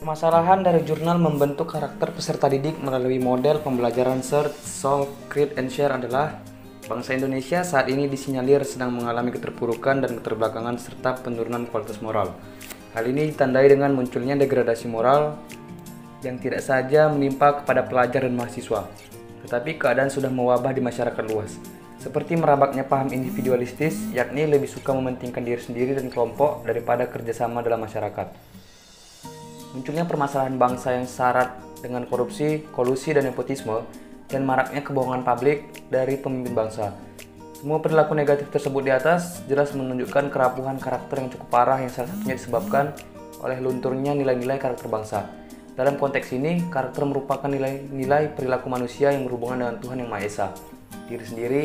Permasalahan dari jurnal membentuk karakter peserta didik melalui model pembelajaran Search, Solve, Create, and Share adalah bangsa Indonesia saat ini disinyalir sedang mengalami keterpurukan dan keterbelakangan serta penurunan kualitas moral. Hal ini ditandai dengan munculnya degradasi moral yang tidak saja menimpa kepada pelajar dan mahasiswa, tetapi keadaan sudah mewabah di masyarakat luas. Seperti merabaknya paham individualistis, yakni lebih suka mementingkan diri sendiri dan kelompok daripada kerjasama dalam masyarakat. Munculnya permasalahan bangsa yang syarat dengan korupsi, kolusi, dan nepotisme, dan maraknya kebohongan publik dari pemimpin bangsa. Semua perilaku negatif tersebut di atas jelas menunjukkan kerapuhan karakter yang cukup parah yang salah satunya disebabkan oleh lunturnya nilai-nilai karakter bangsa. Dalam konteks ini, karakter merupakan nilai-nilai perilaku manusia yang berhubungan dengan Tuhan Yang Maha Esa, diri sendiri,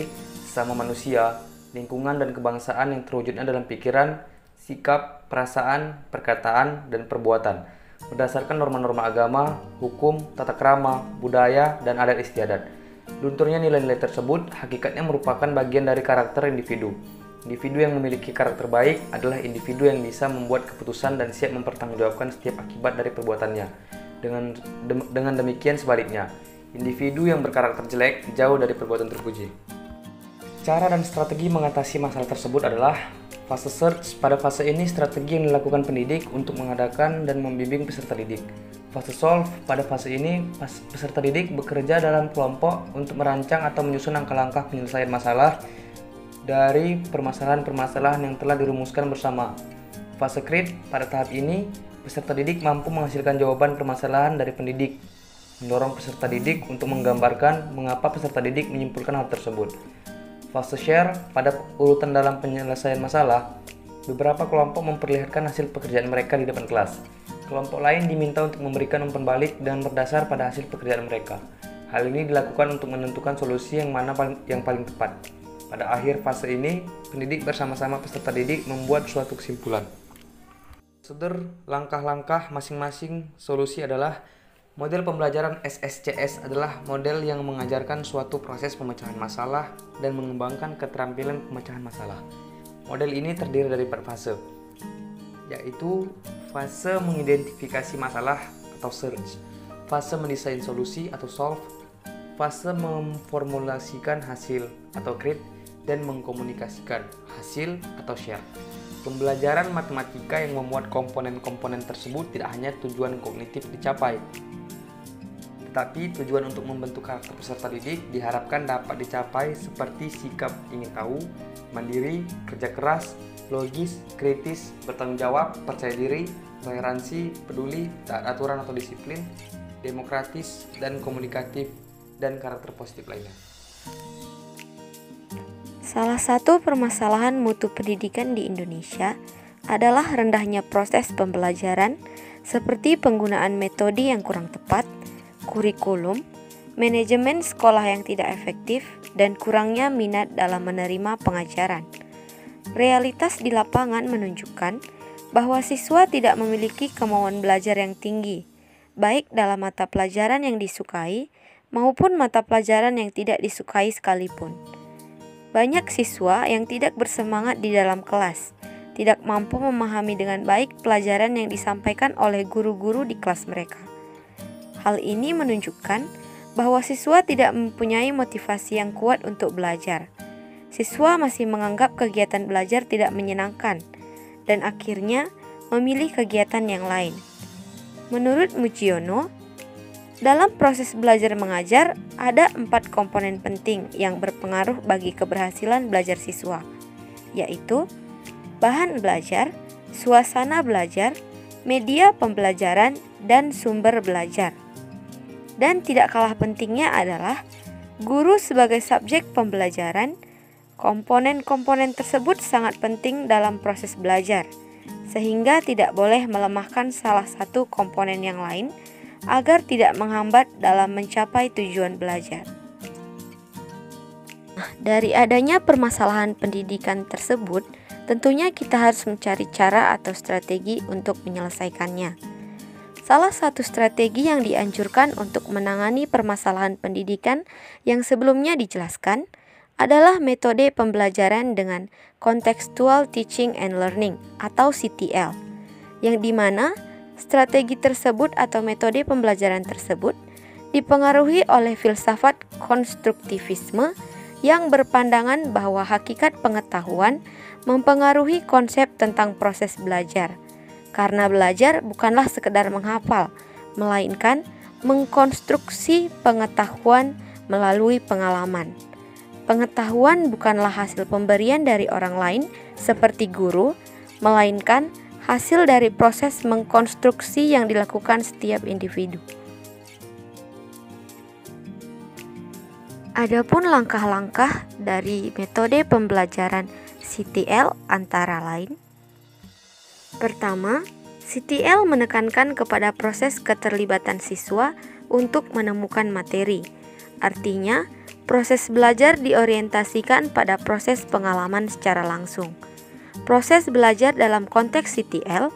sesama manusia, lingkungan, dan kebangsaan yang terwujudnya dalam pikiran, sikap, perasaan, perkataan, dan perbuatan berdasarkan norma-norma agama, hukum, tata krama, budaya, dan adat istiadat. Lunturnya nilai-nilai tersebut hakikatnya merupakan bagian dari karakter individu. Individu yang memiliki karakter baik adalah individu yang bisa membuat keputusan dan siap mempertanggungjawabkan setiap akibat dari perbuatannya. Dengan demikian sebaliknya, individu yang berkarakter jelek jauh dari perbuatan terpuji. Cara dan strategi mengatasi masalah tersebut adalah fase search. Pada fase ini, strategi yang dilakukan pendidik untuk mengadakan dan membimbing peserta didik. Fase solve. Pada fase ini, peserta didik bekerja dalam kelompok untuk merancang atau menyusun langkah-langkah penyelesaian masalah dari permasalahan-permasalahan yang telah dirumuskan bersama. Fase create. Pada tahap ini, peserta didik mampu menghasilkan jawaban permasalahan dari pendidik, mendorong peserta didik untuk menggambarkan mengapa peserta didik menyimpulkan hal tersebut. Fase share. Pada urutan dalam penyelesaian masalah, beberapa kelompok memperlihatkan hasil pekerjaan mereka di depan kelas. Kelompok lain diminta untuk memberikan umpan balik dan berdasar pada hasil pekerjaan mereka. Hal ini dilakukan untuk menentukan solusi yang paling tepat. Pada akhir fase ini, pendidik bersama-sama peserta didik membuat suatu kesimpulan. Prosedur langkah-langkah masing-masing solusi adalah model pembelajaran SSCS adalah model yang mengajarkan suatu proses pemecahan masalah dan mengembangkan keterampilan pemecahan masalah. Model ini terdiri dari 4 fase, yaitu fase mengidentifikasi masalah atau search, fase mendesain solusi atau solve, fase memformulasikan hasil atau create, dan mengkomunikasikan hasil atau share. Pembelajaran matematika yang memuat komponen-komponen tersebut tidak hanya tujuan kognitif dicapai, tetapi tujuan untuk membentuk karakter peserta didik diharapkan dapat dicapai seperti sikap ingin tahu, mandiri, kerja keras, logis, kritis, bertanggung jawab, percaya diri, toleransi, peduli, taat aturan atau disiplin, demokratis, dan komunikatif, dan karakter positif lainnya. Salah satu permasalahan mutu pendidikan di Indonesia adalah rendahnya proses pembelajaran seperti penggunaan metode yang kurang tepat, kurikulum, manajemen sekolah yang tidak efektif, dan kurangnya minat dalam menerima pengajaran. Realitas di lapangan menunjukkan bahwa siswa tidak memiliki kemauan belajar yang tinggi, baik dalam mata pelajaran yang disukai maupun mata pelajaran yang tidak disukai sekalipun. Banyak siswa yang tidak bersemangat di dalam kelas, tidak mampu memahami dengan baik pelajaran yang disampaikan oleh guru-guru di kelas mereka. Hal ini menunjukkan bahwa siswa tidak mempunyai motivasi yang kuat untuk belajar. Siswa masih menganggap kegiatan belajar tidak menyenangkan dan akhirnya memilih kegiatan yang lain. Menurut Mujiono, dalam proses belajar mengajar ada 4 komponen penting yang berpengaruh bagi keberhasilan belajar siswa, yaitu bahan belajar, suasana belajar, media pembelajaran, dan sumber belajar. Dan tidak kalah pentingnya adalah guru sebagai subjek pembelajaran. Komponen-komponen tersebut sangat penting dalam proses belajar, sehingga tidak boleh melemahkan salah satu komponen yang lain agar tidak menghambat dalam mencapai tujuan belajar. Dari adanya permasalahan pendidikan tersebut, tentunya kita harus mencari cara atau strategi untuk menyelesaikannya. Salah satu strategi yang dianjurkan untuk menangani permasalahan pendidikan yang sebelumnya dijelaskan adalah metode pembelajaran dengan Contextual Teaching and Learning atau CTL, yang dimana Strategi tersebut atau metode pembelajaran tersebut dipengaruhi oleh filsafat konstruktivisme yang berpandangan bahwa hakikat pengetahuan mempengaruhi konsep tentang proses belajar. Karena belajar bukanlah sekedar menghafal, melainkan mengkonstruksi pengetahuan melalui pengalaman. Pengetahuan bukanlah hasil pemberian dari orang lain seperti guru, melainkan hasil dari proses mengkonstruksi yang dilakukan setiap individu. Adapun langkah-langkah dari metode pembelajaran CTL antara lain: pertama, CTL menekankan kepada proses keterlibatan siswa untuk menemukan materi. Artinya, proses belajar diorientasikan pada proses pengalaman secara langsung. Proses belajar dalam konteks CTL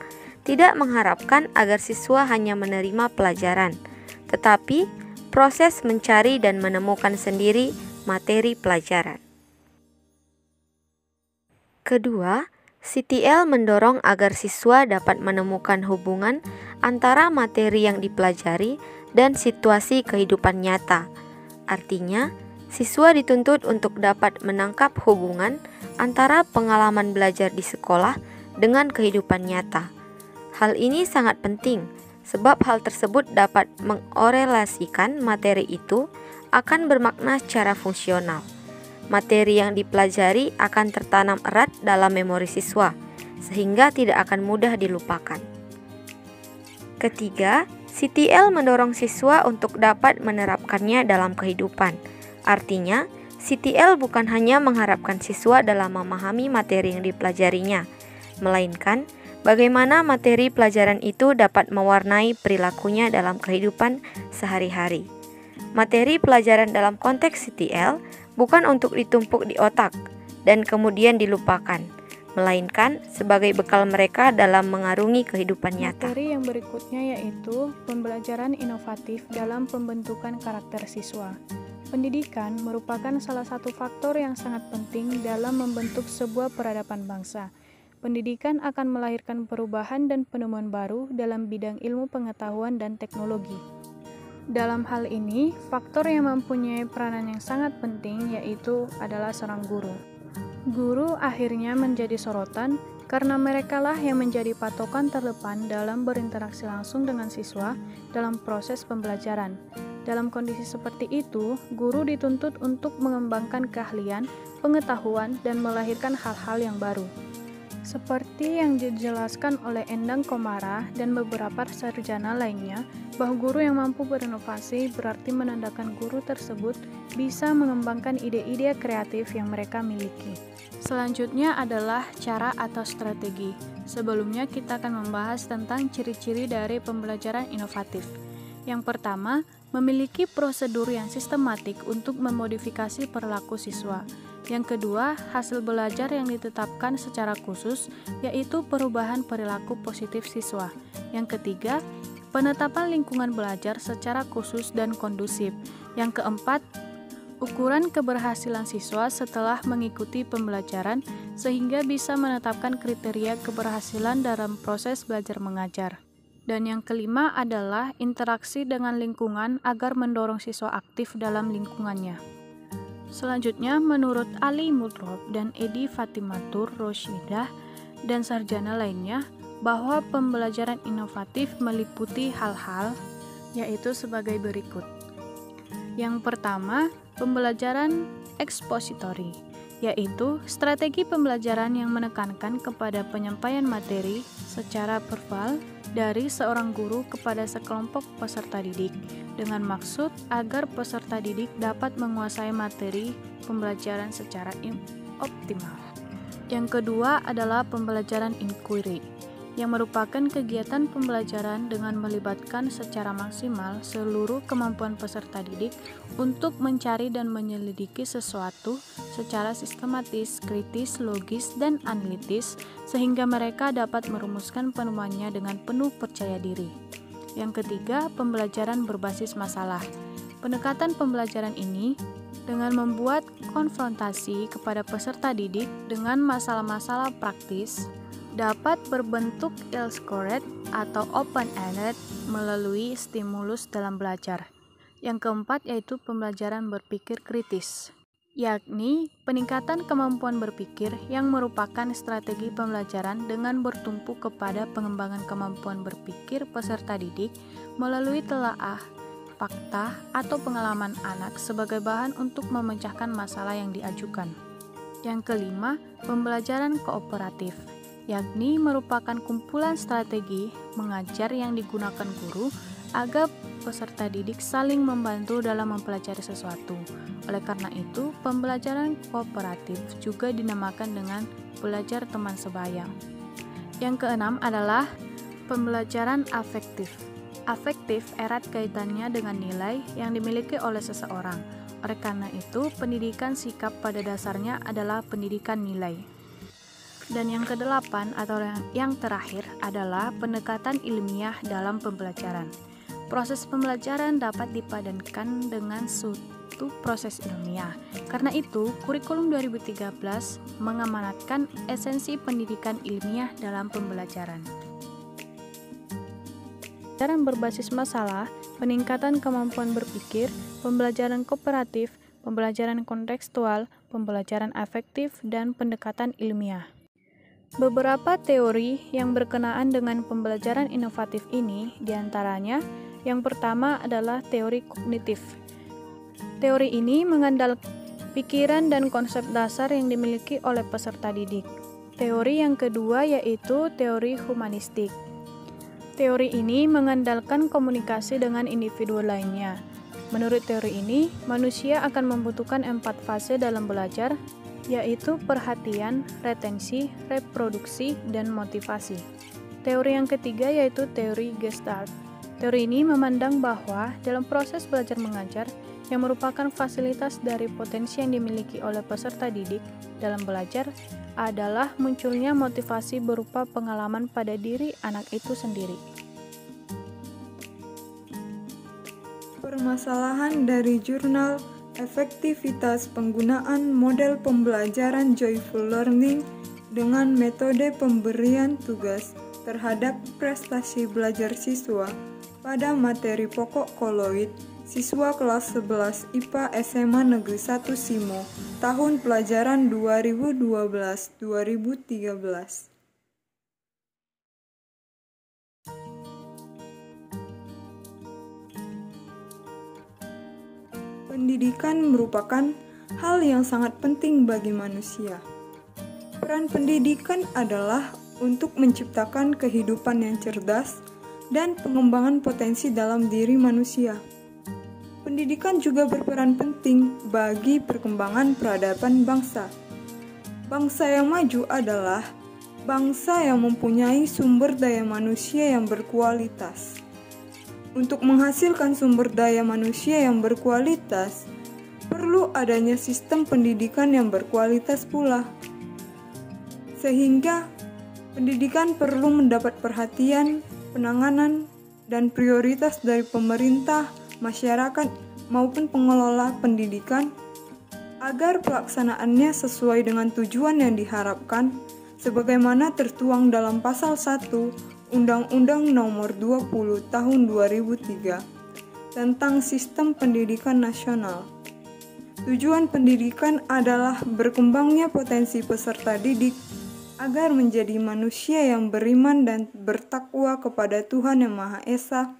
tidak mengharapkan agar siswa hanya menerima pelajaran, tetapi proses mencari dan menemukan sendiri materi pelajaran. Kedua, CTL mendorong agar siswa dapat menemukan hubungan antara materi yang dipelajari dan situasi kehidupan nyata. Artinya, siswa dituntut untuk dapat menangkap hubungan antara pengalaman belajar di sekolah dengan kehidupan nyata. Hal ini sangat penting, sebab hal tersebut dapat mengorelasikan materi itu akan bermakna secara fungsional. Materi yang dipelajari akan tertanam erat dalam memori siswa, sehingga tidak akan mudah dilupakan. Ketiga, CTL mendorong siswa untuk dapat menerapkannya dalam kehidupan. Artinya, CTL bukan hanya mengharapkan siswa dalam memahami materi yang dipelajarinya, melainkan bagaimana materi pelajaran itu dapat mewarnai perilakunya dalam kehidupan sehari-hari. Materi pelajaran dalam konteks CTL bukan untuk ditumpuk di otak dan kemudian dilupakan, melainkan sebagai bekal mereka dalam mengarungi kehidupan nyata. Materi yang berikutnya yaitu pembelajaran inovatif dalam pembentukan karakter siswa. Pendidikan merupakan salah satu faktor yang sangat penting dalam membentuk sebuah peradaban bangsa. Pendidikan akan melahirkan perubahan dan penemuan baru dalam bidang ilmu pengetahuan dan teknologi. Dalam hal ini, faktor yang mempunyai peranan yang sangat penting yaitu adalah seorang guru. Guru akhirnya menjadi sorotan karena merekalah yang menjadi patokan terdepan dalam berinteraksi langsung dengan siswa dalam proses pembelajaran. Dalam kondisi seperti itu, guru dituntut untuk mengembangkan keahlian, pengetahuan, dan melahirkan hal-hal yang baru. Seperti yang dijelaskan oleh Endang Komara dan beberapa sarjana lainnya, bahwa guru yang mampu berinovasi berarti menandakan guru tersebut bisa mengembangkan ide-ide kreatif yang mereka miliki. Selanjutnya adalah cara atau strategi. Sebelumnya kita akan membahas tentang ciri-ciri dari pembelajaran inovatif. Yang pertama, memiliki prosedur yang sistematik untuk memodifikasi perilaku siswa. Yang kedua, hasil belajar yang ditetapkan secara khusus, yaitu perubahan perilaku positif siswa. Yang ketiga, penetapan lingkungan belajar secara khusus dan kondusif. Yang keempat, ukuran keberhasilan siswa setelah mengikuti pembelajaran sehingga bisa menetapkan kriteria keberhasilan dalam proses belajar mengajar. Dan yang kelima adalah interaksi dengan lingkungan agar mendorong siswa aktif dalam lingkungannya. Selanjutnya, menurut Ali Mudrob dan Edi Fatimatur Rosyidah dan sarjana lainnya, bahwa pembelajaran inovatif meliputi hal-hal yaitu sebagai berikut. Yang pertama, pembelajaran ekspositori, yaitu strategi pembelajaran yang menekankan kepada penyampaian materi secara verbal dari seorang guru kepada sekelompok peserta didik dengan maksud agar peserta didik dapat menguasai materi pembelajaran secara optimal. Yang kedua adalah pembelajaran inquiry, yang merupakan kegiatan pembelajaran dengan melibatkan secara maksimal seluruh kemampuan peserta didik untuk mencari dan menyelidiki sesuatu secara sistematis, kritis, logis, dan analitis sehingga mereka dapat merumuskan penemuannya dengan penuh percaya diri. Yang ketiga, pembelajaran berbasis masalah. Pendekatan pembelajaran ini dengan membuat konfrontasi kepada peserta didik dengan masalah-masalah praktis dapat berbentuk ill-scored atau open-ended melalui stimulus dalam belajar. Yang keempat yaitu pembelajaran berpikir kritis, yakni peningkatan kemampuan berpikir yang merupakan strategi pembelajaran dengan bertumpu kepada pengembangan kemampuan berpikir peserta didik melalui telaah fakta atau pengalaman anak sebagai bahan untuk memecahkan masalah yang diajukan. Yang kelima, pembelajaran kooperatif, yakni merupakan kumpulan strategi mengajar yang digunakan guru agar peserta didik saling membantu dalam mempelajari sesuatu. Oleh karena itu, pembelajaran kooperatif juga dinamakan dengan belajar teman sebaya. Yang keenam adalah pembelajaran afektif. Afektif erat kaitannya dengan nilai yang dimiliki oleh seseorang. Oleh karena itu, pendidikan sikap pada dasarnya adalah pendidikan nilai. Dan yang kedelapan atau yang terakhir adalah pendekatan ilmiah dalam pembelajaran. Proses pembelajaran dapat dipadankan dengan suatu proses ilmiah. Karena itu, kurikulum 2013 mengamanatkan esensi pendidikan ilmiah dalam pembelajaran. Pembelajaran berbasis masalah, peningkatan kemampuan berpikir, pembelajaran kooperatif, pembelajaran kontekstual, pembelajaran afektif, dan pendekatan ilmiah. Beberapa teori yang berkenaan dengan pembelajaran inovatif ini diantaranya, yang pertama adalah teori kognitif. Teori ini mengandalkan pikiran dan konsep dasar yang dimiliki oleh peserta didik. Teori yang kedua yaitu teori humanistik. Teori ini mengandalkan komunikasi dengan individu lainnya. Menurut teori ini, manusia akan membutuhkan 4 fase dalam belajar, yaitu perhatian, retensi, reproduksi, dan motivasi. Teori yang ketiga yaitu teori Gestalt. Teori ini memandang bahwa dalam proses belajar mengajar yang merupakan fasilitas dari potensi yang dimiliki oleh peserta didik dalam belajar adalah munculnya motivasi berupa pengalaman pada diri anak itu sendiri. Permasalahan dari jurnal Efektivitas penggunaan model pembelajaran Joyful Learning dengan metode pemberian tugas terhadap prestasi belajar siswa pada materi pokok koloid siswa kelas 11 IPA SMA Negeri 1 Simo tahun pelajaran 2012-2013. Pendidikan merupakan hal yang sangat penting bagi manusia. Peran pendidikan adalah untuk menciptakan kehidupan yang cerdas dan pengembangan potensi dalam diri manusia. Pendidikan juga berperan penting bagi perkembangan peradaban bangsa. Bangsa yang maju adalah bangsa yang mempunyai sumber daya manusia yang berkualitas. Untuk menghasilkan sumber daya manusia yang berkualitas, perlu adanya sistem pendidikan yang berkualitas pula. Sehingga, pendidikan perlu mendapat perhatian, penanganan, dan prioritas dari pemerintah, masyarakat, maupun pengelola pendidikan, agar pelaksanaannya sesuai dengan tujuan yang diharapkan, sebagaimana tertuang dalam Pasal 1 Undang-Undang Nomor 20 Tahun 2003 tentang Sistem Pendidikan Nasional. Tujuan pendidikan adalah berkembangnya potensi peserta didik agar menjadi manusia yang beriman dan bertakwa kepada Tuhan Yang Maha Esa,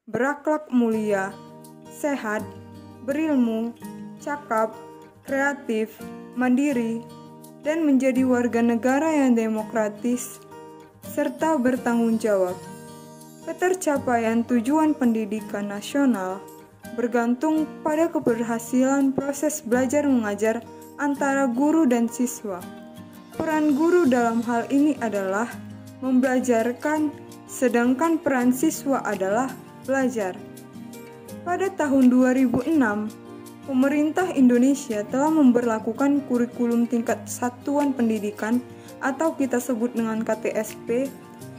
berakhlak mulia, sehat, berilmu, cakap, kreatif, mandiri, dan menjadi warga negara yang demokratis, serta bertanggung jawab. Ketercapaian tujuan pendidikan nasional bergantung pada keberhasilan proses belajar mengajar antara guru dan siswa. Peran guru dalam hal ini adalah membelajarkan, sedangkan peran siswa adalah belajar. Pada tahun 2006, pemerintah Indonesia telah memberlakukan kurikulum tingkat satuan pendidikan atau kita sebut dengan KTSP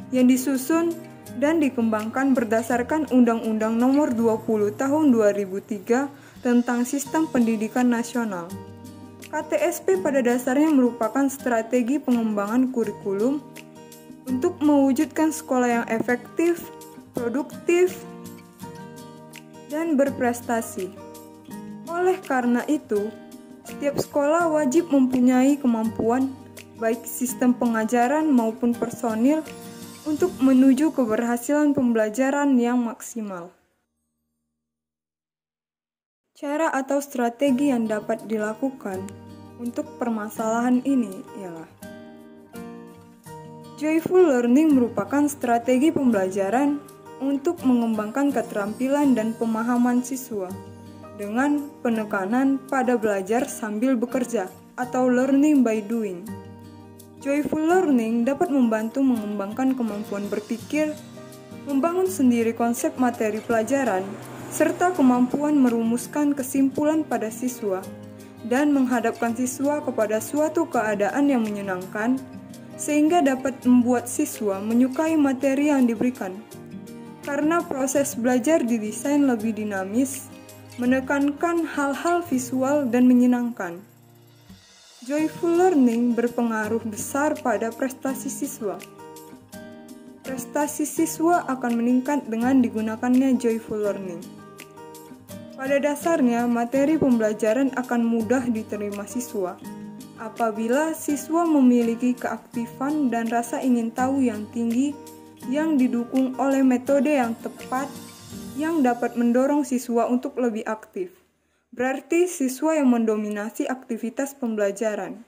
yang disusun dan dikembangkan berdasarkan Undang-Undang Nomor 20 Tahun 2003 tentang Sistem Pendidikan Nasional. KTSP pada dasarnya merupakan strategi pengembangan kurikulum untuk mewujudkan sekolah yang efektif, produktif, dan berprestasi. Oleh karena itu, setiap sekolah wajib mempunyai kemampuan, baik sistem pengajaran maupun personil, untuk menuju keberhasilan pembelajaran yang maksimal. Cara atau strategi yang dapat dilakukan untuk permasalahan ini ialah Joyful Learning merupakan strategi pembelajaran untuk mengembangkan keterampilan dan pemahaman siswa dengan penekanan pada belajar sambil bekerja atau learning by doing. Joyful Learning dapat membantu mengembangkan kemampuan berpikir, membangun sendiri konsep materi pelajaran, serta kemampuan merumuskan kesimpulan pada siswa, dan menghadapkan siswa kepada suatu keadaan yang menyenangkan, sehingga dapat membuat siswa menyukai materi yang diberikan. Karena proses belajar didesain lebih dinamis, menekankan hal-hal visual dan menyenangkan. Joyful Learning berpengaruh besar pada prestasi siswa. Prestasi siswa akan meningkat dengan digunakannya Joyful Learning. Pada dasarnya, materi pembelajaran akan mudah diterima siswa apabila siswa memiliki keaktifan dan rasa ingin tahu yang tinggi yang didukung oleh metode yang tepat yang dapat mendorong siswa untuk lebih aktif. Berarti siswa yang mendominasi aktivitas pembelajaran.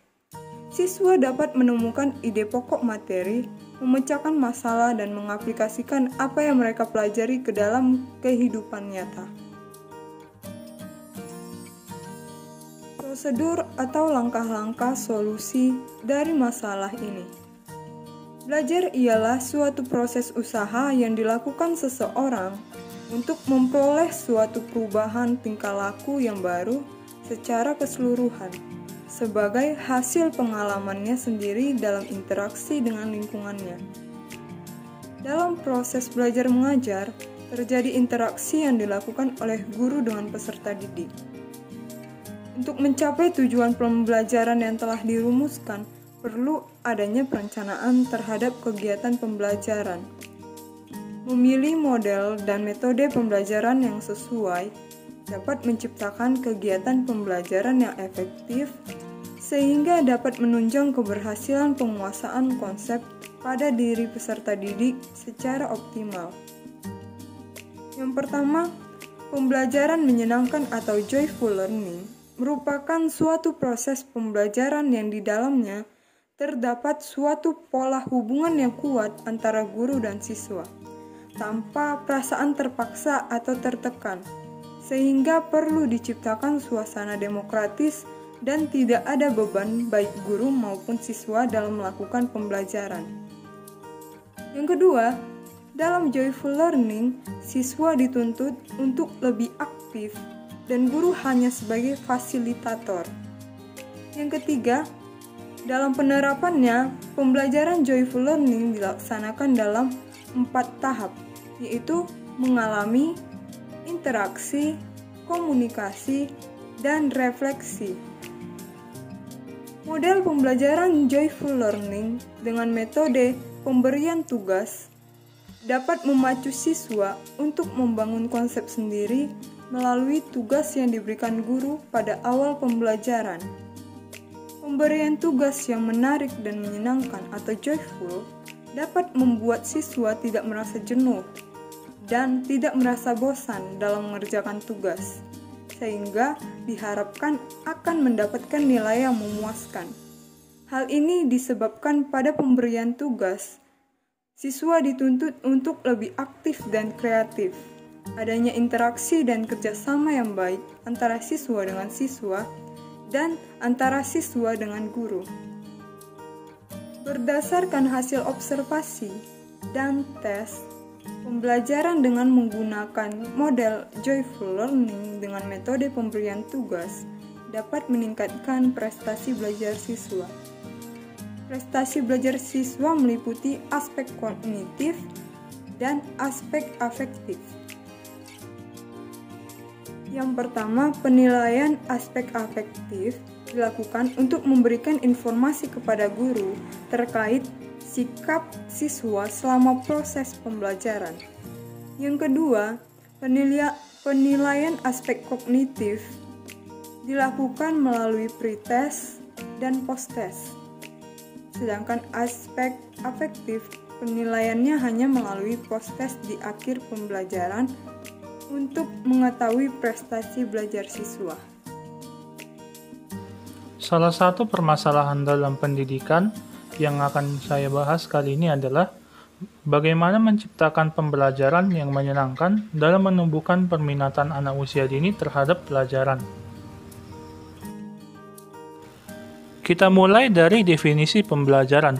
Siswa dapat menemukan ide pokok materi, memecahkan masalah dan mengaplikasikan apa yang mereka pelajari ke dalam kehidupan nyata. Prosedur atau langkah-langkah solusi dari masalah ini. Belajar ialah suatu proses usaha yang dilakukan seseorang untuk memperoleh suatu perubahan tingkah laku yang baru secara keseluruhan, sebagai hasil pengalamannya sendiri dalam interaksi dengan lingkungannya. Dalam proses belajar mengajar, terjadi interaksi yang dilakukan oleh guru dengan peserta didik. Untuk mencapai tujuan pembelajaran yang telah dirumuskan, perlu adanya perencanaan terhadap kegiatan pembelajaran. Memilih model dan metode pembelajaran yang sesuai dapat menciptakan kegiatan pembelajaran yang efektif sehingga dapat menunjang keberhasilan penguasaan konsep pada diri peserta didik secara optimal. Yang pertama, pembelajaran menyenangkan atau joyful learning merupakan suatu proses pembelajaran yang di dalamnya terdapat suatu pola hubungan yang kuat antara guru dan siswa, tanpa perasaan terpaksa atau tertekan, sehingga perlu diciptakan suasana demokratis dan tidak ada beban baik guru maupun siswa dalam melakukan pembelajaran. Yang kedua, dalam joyful learning, siswa dituntut untuk lebih aktif dan guru hanya sebagai fasilitator. Yang ketiga, dalam penerapannya, pembelajaran joyful learning dilaksanakan dalam 4 tahap, yaitu mengalami, interaksi, komunikasi, dan refleksi. Model pembelajaran joyful learning dengan metode pemberian tugas dapat memacu siswa untuk membangun konsep sendiri melalui tugas yang diberikan guru pada awal pembelajaran. Pemberian tugas yang menarik dan menyenangkan atau joyful dapat membuat siswa tidak merasa jenuh dan tidak merasa bosan dalam mengerjakan tugas, sehingga diharapkan akan mendapatkan nilai yang memuaskan. Hal ini disebabkan pada pemberian tugas, siswa dituntut untuk lebih aktif dan kreatif. Adanya interaksi dan kerjasama yang baik antara siswa dengan siswa dan antara siswa dengan guru. Berdasarkan hasil observasi dan tes, pembelajaran dengan menggunakan model joyful learning dengan metode pemberian tugas dapat meningkatkan prestasi belajar siswa. Prestasi belajar siswa meliputi aspek kognitif dan aspek afektif. Yang pertama, penilaian aspek afektif dilakukan untuk memberikan informasi kepada guru terkait sikap siswa selama proses pembelajaran. Yang kedua, penilaian aspek kognitif dilakukan melalui pretest dan posttest. Sedangkan aspek afektif penilaiannya hanya melalui posttest di akhir pembelajaran untuk mengetahui prestasi belajar siswa. Salah satu permasalahan dalam pendidikan yang akan saya bahas kali ini adalah bagaimana menciptakan pembelajaran yang menyenangkan dalam menumbuhkan peminatan anak usia dini terhadap pelajaran. Kita mulai dari definisi pembelajaran.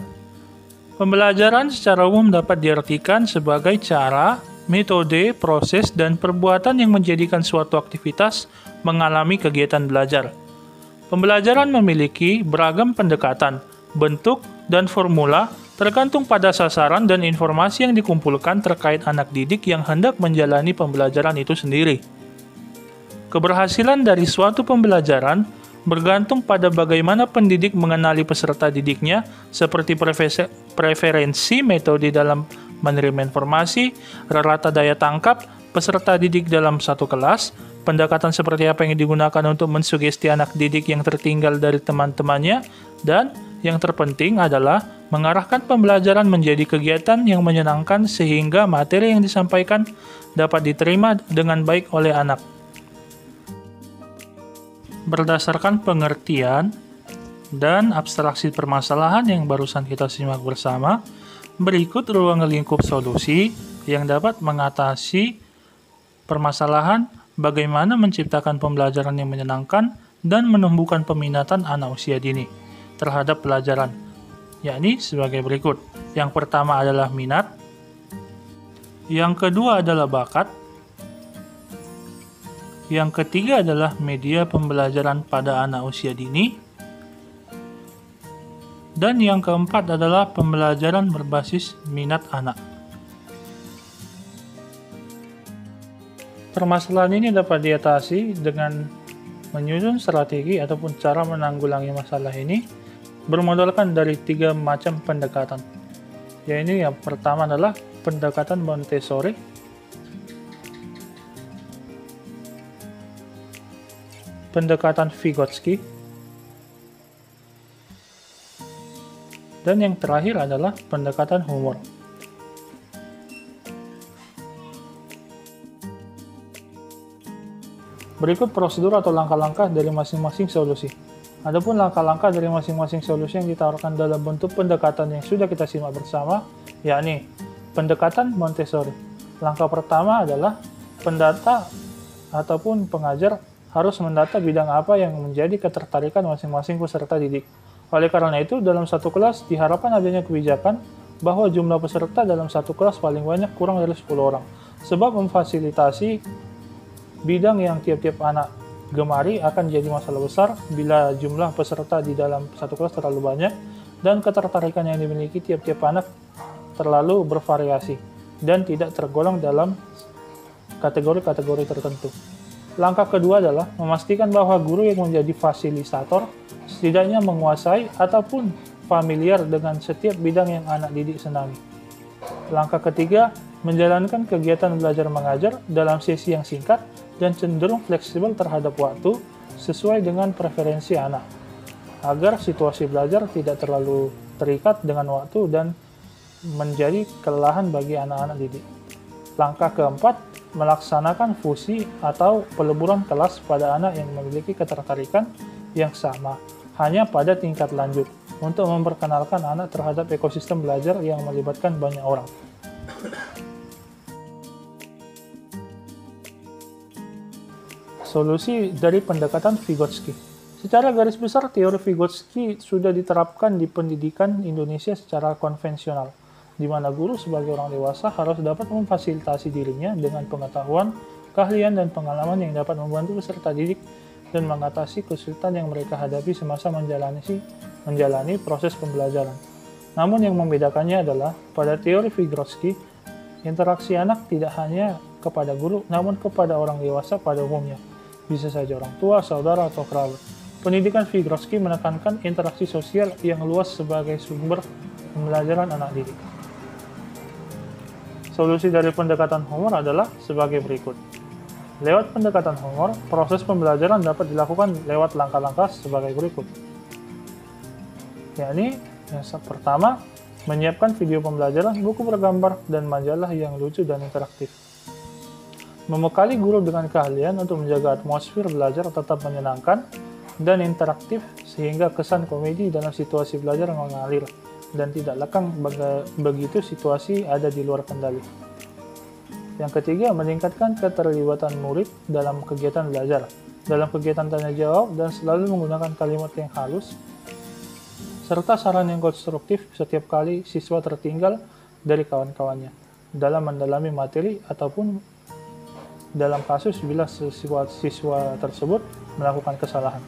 Pembelajaran secara umum dapat diartikan sebagai cara, metode, proses, dan perbuatan yang menjadikan suatu aktivitas mengalami kegiatan belajar. Pembelajaran memiliki beragam pendekatan, bentuk, dan formula tergantung pada sasaran dan informasi yang dikumpulkan terkait anak didik yang hendak menjalani pembelajaran itu sendiri. Keberhasilan dari suatu pembelajaran bergantung pada bagaimana pendidik mengenali peserta didiknya, seperti preferensi metode dalam menerima informasi, rata daya tangkap peserta didik dalam satu kelas, pendekatan seperti apa yang digunakan untuk mensugesti anak didik yang tertinggal dari teman-temannya, dan yang terpenting adalah mengarahkan pembelajaran menjadi kegiatan yang menyenangkan sehingga materi yang disampaikan dapat diterima dengan baik oleh anak. Berdasarkan pengertian dan abstraksi permasalahan yang barusan kita simak bersama, berikut ruang lingkup solusi yang dapat mengatasi permasalahan bagaimana menciptakan pembelajaran yang menyenangkan dan menumbuhkan peminatan anak usia dini terhadap pelajaran, yakni sebagai berikut. Yang pertama adalah minat, yang kedua adalah bakat, yang ketiga adalah media pembelajaran pada anak usia dini, dan yang keempat adalah pembelajaran berbasis minat anak. Permasalahan ini dapat diatasi dengan menyusun strategi ataupun cara menanggulangi masalah ini bermodalkan dari 3 macam pendekatan. Yaitu yang pertama adalah pendekatan Montessori, pendekatan Vygotsky, dan yang terakhir adalah pendekatan humor. Berikut prosedur atau langkah-langkah dari masing-masing solusi. Adapun langkah-langkah dari masing-masing solusi yang ditawarkan dalam bentuk pendekatan yang sudah kita simak bersama, yakni pendekatan Montessori. Langkah pertama adalah pendata ataupun pengajar harus mendata bidang apa yang menjadi ketertarikan masing-masing peserta didik. Oleh karena itu, dalam satu kelas diharapkan adanya kebijakan bahwa jumlah peserta dalam satu kelas paling banyak kurang dari 10 orang, sebab memfasilitasi bidang yang tiap-tiap anak gemari akan jadi masalah besar bila jumlah peserta di dalam satu kelas terlalu banyak dan ketertarikan yang dimiliki tiap-tiap anak terlalu bervariasi dan tidak tergolong dalam kategori-kategori tertentu. Langkah kedua adalah memastikan bahwa guru yang menjadi fasilitator setidaknya menguasai ataupun familiar dengan setiap bidang yang anak didik senangi. Langkah ketiga, menjalankan kegiatan belajar mengajar dalam sesi yang singkat dan cenderung fleksibel terhadap waktu sesuai dengan preferensi anak, agar situasi belajar tidak terlalu terikat dengan waktu dan menjadi kelelahan bagi anak-anak didik. Langkah keempat, melaksanakan fusi atau peleburan kelas pada anak yang memiliki ketertarikan yang sama, hanya pada tingkat lanjut, untuk memperkenalkan anak terhadap ekosistem belajar yang melibatkan banyak orang. Solusi dari pendekatan Vygotsky. Secara garis besar, teori Vygotsky sudah diterapkan di pendidikan Indonesia secara konvensional, di mana guru sebagai orang dewasa harus dapat memfasilitasi dirinya dengan pengetahuan, keahlian, dan pengalaman yang dapat membantu peserta didik dan mengatasi kesulitan yang mereka hadapi semasa menjalani proses pembelajaran. Namun yang membedakannya adalah, pada teori Vygotsky, interaksi anak tidak hanya kepada guru, namun kepada orang dewasa pada umumnya. Bisa saja orang tua, saudara, atau kerabat. Pendidikan Vygotsky menekankan interaksi sosial yang luas sebagai sumber pembelajaran anak didik. Solusi dari pendekatan humor adalah sebagai berikut. Lewat pendekatan humor, proses pembelajaran dapat dilakukan lewat langkah-langkah sebagai berikut. Yakni, yang pertama, menyiapkan video pembelajaran, buku bergambar, dan majalah yang lucu dan interaktif. Membekali guru dengan keahlian untuk menjaga atmosfer belajar tetap menyenangkan dan interaktif sehingga kesan komedi dalam situasi belajar mengalir dan tidak lekang begitu situasi ada di luar kendali. Yang ketiga, meningkatkan keterlibatan murid dalam kegiatan belajar, dalam kegiatan tanya jawab dan selalu menggunakan kalimat yang halus, serta saran yang konstruktif setiap kali siswa tertinggal dari kawan-kawannya dalam mendalami materi ataupun dalam kasus bila siswa tersebut melakukan kesalahan.